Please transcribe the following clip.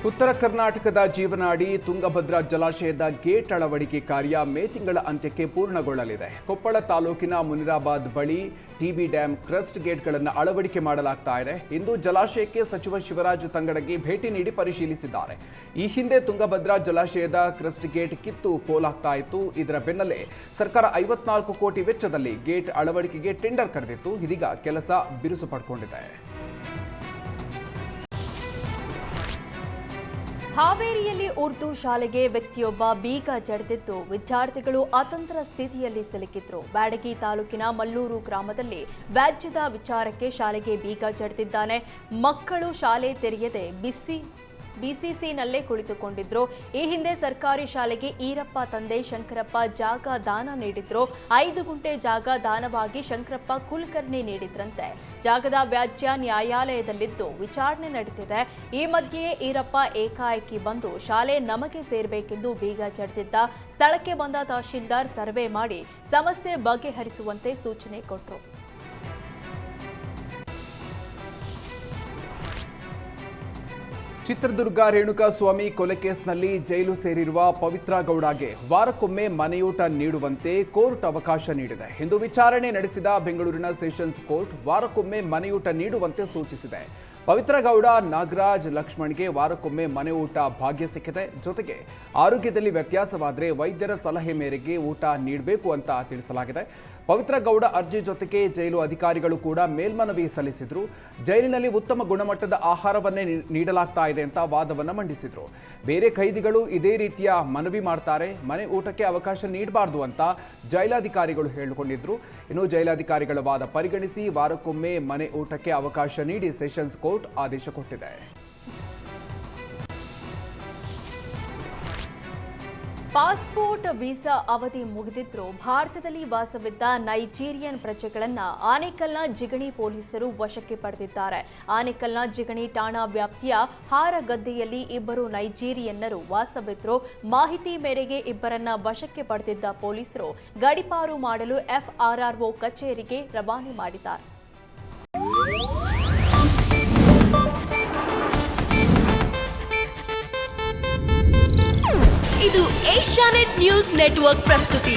ಉತ್ತರ ಕರ್ನಾಟಕದ ಜೀವನಾಡಿ ತುಂಗಭದ್ರಾ ಜಲಾಶಯದ ಗೇಟ್ ಅಳವಡಿಕೆ ಕಾರ್ಯ ಮೇ ತಿಂಗಳ ಅಂತ್ಯಕ್ಕೆ ಪೂರ್ಣಗೊಳ್ಳಲಿದೆ. ಕೊಪ್ಪಳ ತಾಲೂಕಿನ ಮುನಿರಾಬಾದ್ ಬಳಿ ಟಿಬಿ ಡ್ಯಾಂ ಕ್ರಸ್ಟ್ ಗೇಟ್ಗಳನ್ನು ಅಳವಡಿಕೆ ಮಾಡಲಾಗ್ತಾ ಇದೆ. ಇಂದು ಜಲಾಶಯಕ್ಕೆ ಸಚಿವ ಶಿವರಾಜ್ ತಂಗಡಗಿ ಭೇಟಿ ನೀಡಿ ಪರಿಶೀಲಿಸಿದ್ದಾರೆ. ಈ ಹಿಂದೆ ತುಂಗಭದ್ರಾ ಜಲಾಶಯದ ಕ್ರಸ್ಟ್ ಗೇಟ್ ಕಿತ್ತು ಪೋಲಾಗ್ತಾ ಇತ್ತು. ಇದರ ಬೆನ್ನಲ್ಲೇ ಸರ್ಕಾರ 54 ಕೋಟಿ ವೆಚ್ಚದಲ್ಲಿ ಗೇಟ್ ಅಳವಡಿಕೆಗೆ ಟೆಂಡರ್ ಕರೆದಿತ್ತು. ಇದೀಗ ಕೆಲಸ ಬಿರುಸು ಪಡ್ಕೊಂಡಿದೆ. ಹಾವೇರಿಯಲ್ಲಿ ಉರ್ದು ಶಾಲೆಗೆ ವ್ಯಕ್ತಿಯೊಬ್ಬ ಬೀಗ ಜಡಿದಿದ್ದು ವಿದ್ಯಾರ್ಥಿಗಳು ಅತಂತ್ರ ಸ್ಥಿತಿಯಲ್ಲಿ ಸಿಲುಕಿದ್ರು. ಬ್ಯಾಡಗಿ ತಾಲೂಕಿನ ಮಲ್ಲೂರು ಗ್ರಾಮದಲ್ಲಿ ವ್ಯಾಜ್ಯದ ವಿಚಾರಕ್ಕೆ ಶಾಲೆಗೆ ಬೀಗ ಜಡಿದಿದ್ದಾನೆ. ಮಕ್ಕಳು ಶಾಲೆ ತೆರೆಯದೆ ಬಿಸಿಸಿನಲ್ಲೇ ಕುಳಿತುಕೊಂಡಿದ್ರು. ಈ ಹಿಂದೆ ಸರ್ಕಾರಿ ಶಾಲೆಗೆ ಈರಪ್ಪ ತಂದೆ ಶಂಕರಪ್ಪ ಜಾಗ ದಾನ ನೀಡಿದ್ರು. 5 ಗುಂಟೆ ಜಾಗ ದಾನವಾಗಿ ಶಂಕರಪ್ಪ ಕುಲಕರ್ಣಿ ನೀಡಿದ್ರಂತೆ. ಜಾಗದ ವ್ಯಾಜ್ಯ ನ್ಯಾಯಾಲಯದಲ್ಲಿದ್ದು ವಿಚಾರಣೆ ನಡೆದಿದೆ. ಈ ಮಧ್ಯೆಯೇ ಈರಪ್ಪ ಏಕಾಏಕಿ ಬಂದು ಶಾಲೆ ನಮಗೆ ಸೇರಬೇಕೆಂದು ಬೀಗ ಜಡಿದಿದ್ದ. ಸ್ಥಳಕ್ಕೆ ಬಂದ ತಹಶೀಲ್ದಾರ್ ಸರ್ವೆ ಮಾಡಿ ಸಮಸ್ಯೆ ಬಗೆಹರಿಸುವಂತೆ ಸೂಚನೆ ಕೊಟ್ಟರು. ಚಿತ್ರದುರ್ಗ ರೇಣುಕಾಸ್ವಾಮಿ ಕೊಲೆ ಕೇಸ್ನಲ್ಲಿ ಜೈಲು ಸೇರಿರುವ ಪವಿತ್ರ ಗೌಡಗೆ ವಾರಕ್ಕೊಮ್ಮೆ ಮನೆಯೂಟ ನೀಡುವಂತೆ ಕೋರ್ಟ್ ಅವಕಾಶ ನೀಡಿದೆ. ಇಂದು ವಿಚಾರಣೆ ನಡೆಸಿದ ಬೆಂಗಳೂರಿನ ಸೆಷನ್ಸ್ ಕೋರ್ಟ್ ವಾರಕ್ಕೊಮ್ಮೆ ಮನೆಯೂಟ ನೀಡುವಂತೆ ಸೂಚಿಸಿದೆ. ಪವಿತ್ರ ಗೌಡ, ನಾಗರಾಜ್, ಲಕ್ಷ್ಮಣ್ಗೆ ವಾರಕ್ಕೊಮ್ಮೆ ಮನೆ ಊಟ ಭಾಗ್ಯ ಸಿಕ್ಕಿದೆ. ಜೊತೆಗೆ ಆರೋಗ್ಯದಲ್ಲಿ ವ್ಯತ್ಯಾಸವಾದರೆ ವೈದ್ಯರ ಸಲಹೆ ಮೇರೆಗೆ ಊಟ ನೀಡಬೇಕು ಅಂತ ತಿಳಿಸಲಾಗಿದೆ. ಪವಿತ್ರ ಗೌಡ ಅರ್ಜಿ ಜೊತೆಗೆ ಜೈಲು ಅಧಿಕಾರಿಗಳು ಕೂಡ ಮೇಲ್ಮನವಿ ಸಲ್ಲಿಸಿದ್ರು. ಜೈಲಿನಲ್ಲಿ ಉತ್ತಮ ಗುಣಮಟ್ಟದ ಆಹಾರವನ್ನೇ ನೀಡಲಾಗ್ತಾ ಇದೆ ಅಂತ ವಾದವನ್ನು ಮಂಡಿಸಿದ್ರು. ಬೇರೆ ಖೈದಿಗಳು ಇದೇ ರೀತಿಯ ಮನವಿ ಮಾಡ್ತಾರೆ, ಮನೆ ಊಟಕ್ಕೆ ಅವಕಾಶ ನೀಡಬಾರ್ದು ಅಂತ ಜೈಲಾಧಿಕಾರಿಗಳು ಹೇಳಿಕೊಂಡಿದ್ರು. ಇನ್ನು ಜೈಲಾಧಿಕಾರಿಗಳ ವಾದ ಪರಿಗಣಿಸಿ ವಾರಕ್ಕೊಮ್ಮೆ ಮನೆ ಊಟಕ್ಕೆ ಅವಕಾಶ ನೀಡಿ ಸೆಷನ್ಸ್ ಕೋರ್ಟ್ ಆದೇಶ ಕೊಟ್ಟಿದೆ. ಪಾಸ್ಪೋರ್ಟ್ ವೀಸಾ ಅವಧಿ ಮುಗಿದಿದ್ರೂ ಭಾರತದಲ್ಲಿ ವಾಸವಿದ್ದ ನೈಜೀರಿಯನ್ ಪ್ರಜೆಗಳನ್ನು ಆನೇಕಲ್ನ ಜಿಗಣಿ ಪೊಲೀಸರು ವಶಕ್ಕೆ ಪಡೆದಿದ್ದಾರೆ. ಆನೇಕಲ್ನ ಜಿಗಣಿ ಠಾಣಾ ವ್ಯಾಪ್ತಿಯ ಹಾರಗದ್ದೆಯಲ್ಲಿ 2 ನೈಜೀರಿಯನ್ನರು ವಾಸವಿದ್ರು. ಮಾಹಿತಿ ಮೇರೆಗೆ ಇಬ್ಬರನ್ನ ವಶಕ್ಕೆ ಪಡೆದಿದ್ದ ಪೊಲೀಸರು ಗಡೀಪಾರು ಮಾಡಲು FRRO ಕಚೇರಿಗೆ ರವಾನೆ ಮಾಡಿದ್ದಾರೆ. ಇದು ಏಷ್ಯಾನೆಟ್ ನ್ಯೂಸ್ ನೆಟ್ವರ್ಕ್ ಪ್ರಸ್ತುತಿ.